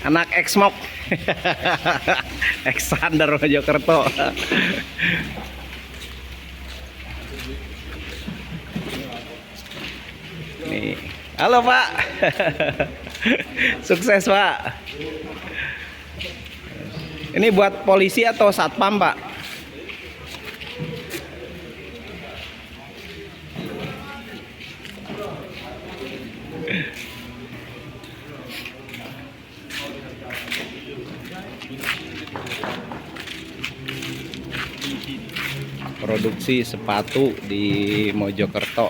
Anak Exmok. Alexander Mojokerto. Nih. Halo Pak. Sukses Pak. Ini buat polisi atau satpam Pak? Produksi sepatu di Mojokerto.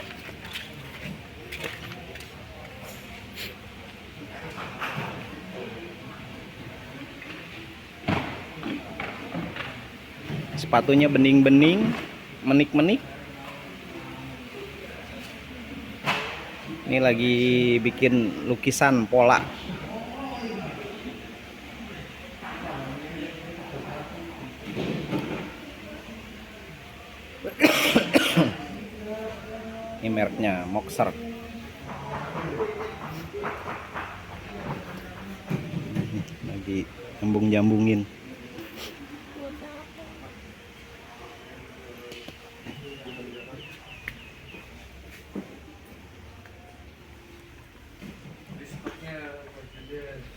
Sepatunya bening-bening, menik-menik. Ini lagi bikin lukisan pola. Ini mereknya Moxer. Lagi nyambung-nyambungin.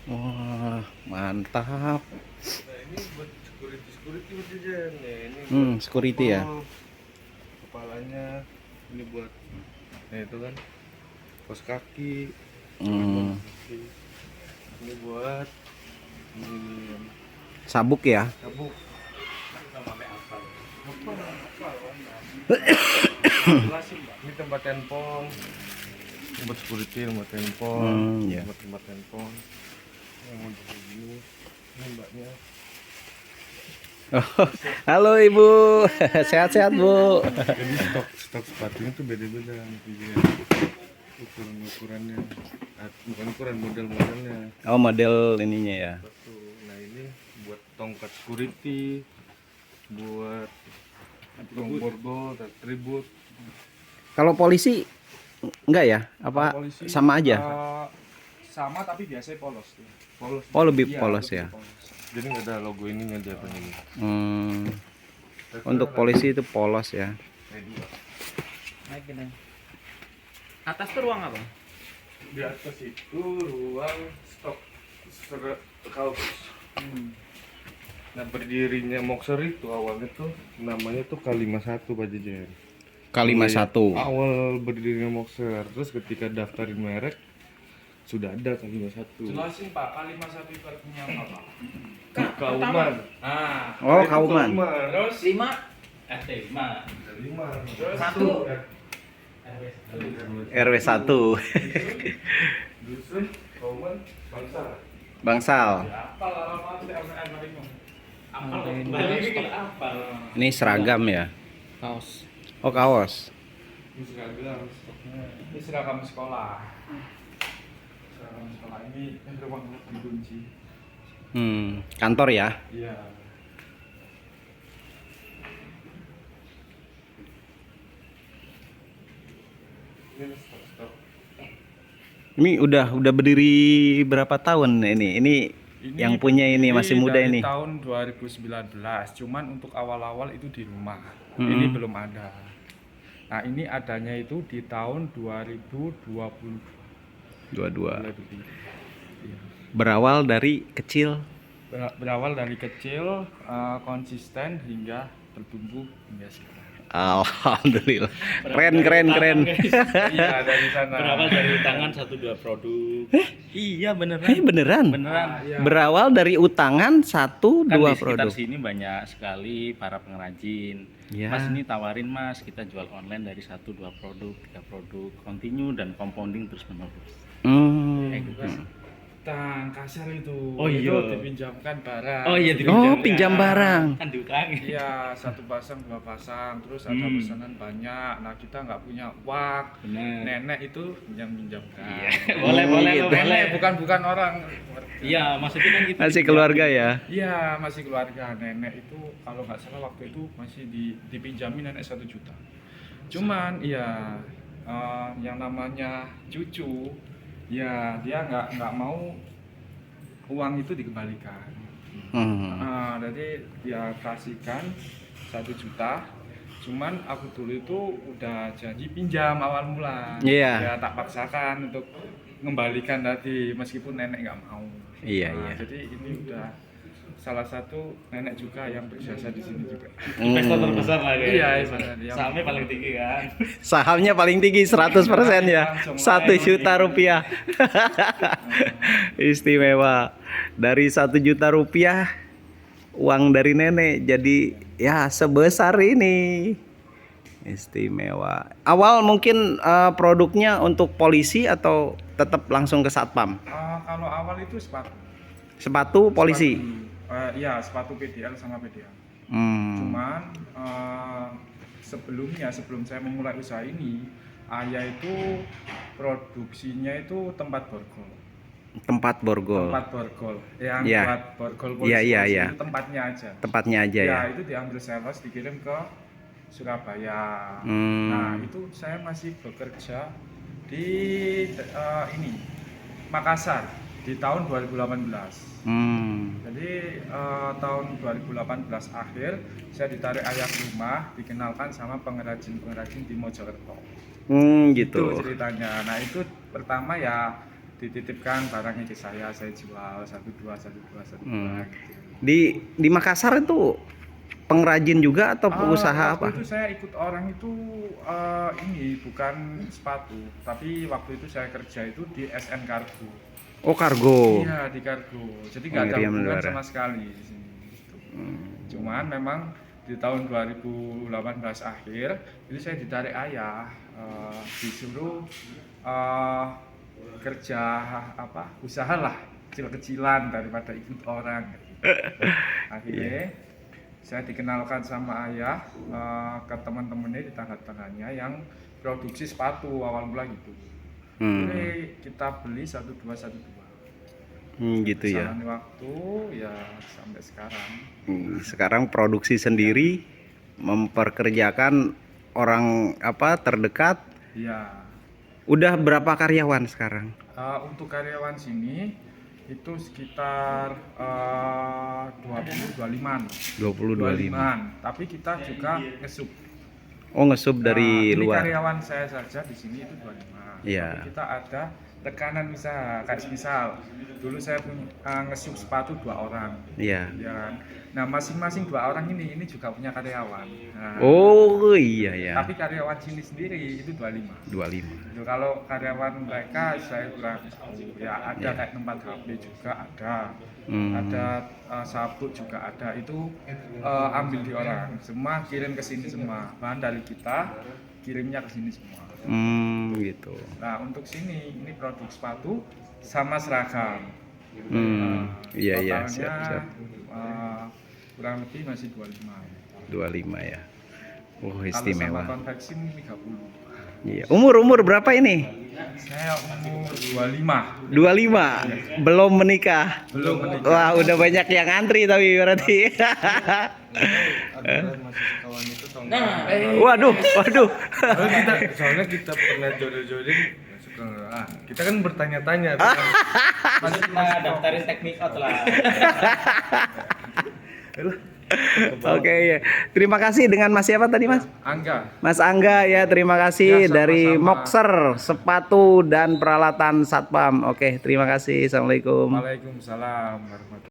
Wah, mantap. Ini buat security ya, Ini security ya. Kepalanya ini buat, itu kan pos kaki. Ini buat ini Sabuk ya. sabuk. Ini tempat handphone. Buat security, tempat handphone. Ya. Tempat handphone. Yang untuk begini. Ini mbaknya. Oh, halo Ibu. Sehat-sehat Bu. Jadi stok sepatunya tuh beda-beda nantinya. Ukurannya, bukan ukuran, model-modelnya. Oh, model ininya ya. Satu. Nah ini buat tongkat security, buat borgol, atribut. Kalau polisi enggak ya? Apa Polisi, sama aja? Sama tapi biasanya polos tuh. Polos. Oh, lebih Iya, polos lebih ya. polos. Jadi nggak ada logo ininya dia apa ini. Untuk polisi itu polos ya. Naik gini. Atas tuh ruang apa? Di atas itu ruang stok kaos. Nah berdirinya Moxer itu awalnya tuh namanya tuh K51 Pak Jejen. K51. Awal berdirinya Moxer, terus ketika daftarin merek sudah ada K51. Jelasin Pak, kalimat satu itu artinya apa Pak? Kauman. Nah, Oh, Kauman. terus 5 Lima. terus 1. RW 1. Dusun Kauman Bangsa. Bangsal. apa alamat RWN Maringo? Apa balik apa? Ini seragam ya. Kaos. Oh, kaos. Ini seragam stoknya. Ini seragam sekolah. Seragam sekolah ini ruang dikunci. Kantor ya. Iya. Ini stok. Ini udah berdiri berapa tahun ini? Ini yang punya ini masih muda dari ini. Tahun 2019. Cuman untuk awal-awal itu di rumah. Ini belum ada. Nah, ini adanya itu di tahun 2020. 22. Iya. Berawal dari kecil. Berawal dari kecil, konsisten hingga bertumbuh hingga sekarang. Alhamdulillah. Keren. Iya, dari sana. Berawal dari utangan 1-2 produk. Iya beneran. Beneran? Beneran. Iya. Berawal dari utangan 1-2 Kan di sekitar produk. sini banyak sekali para pengrajin. Ya. Mas ini tawarin Mas, kita jual online dari 1-2 produk, 3 produk, continue dan compounding terus menerus. Hmm. Kayak gitu. Tang kasar itu. Oh, iya. Itu dipinjamkan barang. Oh iya Oh, pinjam barang. Kan diutangi. Iya, 1 pasang, 2 pasang, terus ada pesanan banyak. Nah, kita nggak punya uang. Benar. Nenek itu pinjamkan. Iya. Boleh gitu. boleh. Nenek bukan orang. Iya, maksudnya kan gitu. Masih keluarga ya. Iya, masih keluarga. Nenek itu kalau nggak salah waktu itu masih dipinjamin nenek 1 juta. Cuman ya yang namanya cucu, ya dia nggak mau uang itu dikembalikan. Jadi dia kasihkan 1 juta. Cuman aku dulu itu udah janji pinjam awal mula. Iya. Ya tak paksakan untuk mengembalikan tadi meskipun nenek nggak mau. Iya. Jadi ini udah salah satu nenek juga yang berjasa di sini juga. Investor terbesar lah ya. Iya, yang Sahamnya paling tinggi kan. Sahamnya paling tinggi 100% ya. 1 juta rupiah. Istimewa. Dari 1 juta rupiah uang dari nenek jadi ya sebesar ini. Istimewa. Awal mungkin produknya untuk polisi atau tetap langsung ke satpam? Kalau awal itu sepatu. Sepatu polisi. Iya, sepatu PDL sama PDL. Cuman sebelum saya memulai usaha ini, ayah itu produksinya itu tempat borgol. Tempat borgol. Tempat borgol. Yang Iya. buat borgol polisi Iya. itu tempatnya aja. Tempatnya aja ya. Ya, itu diambil sales dikirim ke Surabaya. Hmm. Nah, itu saya masih bekerja di ini Makassar di tahun 2018. Jadi tahun 2018 akhir saya ditarik ayah ke rumah, dikenalkan sama pengrajin-pengrajin di Mojokerto. Gitu. Itu ceritanya. Nah, itu pertama ya dititipkan barangnya ke saya jual 1-2 gitu. Di Makassar itu pengrajin juga atau pengusaha apa? Waktu itu saya ikut orang itu ini bukan sepatu, tapi waktu itu saya kerja itu di SN Kargo. Oh, kargo. Iya, di kargo. Jadi nggak ada Pengirian hubungan udara. sama sekali di sini. Gitu. Cuman memang di tahun 2018 akhir itu saya ditarik ayah, disuruh kerja usaha lah, kecil-kecilan daripada ikut orang. Akhirnya saya dikenalkan sama ayah ke teman-temannya di tetangga-tetangganya yang produksi sepatu awal mula gitu. Jadi kita beli 1212. Gitu ya. Sampai waktu ya sampai sekarang. Sekarang produksi sendiri, memperkerjakan orang terdekat. Iya. Udah berapa karyawan sekarang? Untuk karyawan sini itu sekitar 20-25an. 20-25. Tapi kita juga ngesub. Oh, ngesub dari Ini luar. karyawan saya saja di sini itu 25. Iya. Tapi kita ada tekanan usaha, kayak misal dulu saya punya ngesub sepatu 2 orang. Iya. Ya kan? Nah, masing-masing 2 orang ini juga punya karyawan. Nah, Oh, iya ya. tapi karyawan sini sendiri itu 25. 25. Itu kalau karyawan mereka saya kurang tahu. Ya ada kayak tempat HP juga ada. Ada sabuk juga ada. Itu ambil di orang. Semua kirim ke sini semua. Bahan dari kita kirimnya ke sini semua. Gitu. Nah, untuk sini ini produk sepatu sama seragam. Iya, Totalnya, siap. kurang lebih masih 25. 25 ya. Oh, Kalau sama istimewa. konveksi 30. Iya. Umur berapa ini? Saya umur 25. 25. Belum menikah. Belum menikah. Wah, udah banyak yang antri tapi berarti. Waduh. Soalnya kita pernah jodoh-jodohin suka kita kan bertanya-tanya Masih kita daftarin teknik out lah. Oke, ya. Terima kasih dengan Mas siapa tadi, Mas? Angga. Mas Angga ya, terima kasih Ya, sama-sama. dari Moxer sepatu dan peralatan satpam. Oke, terima kasih. Assalamualaikum. Waalaikumsalam warahmatullahi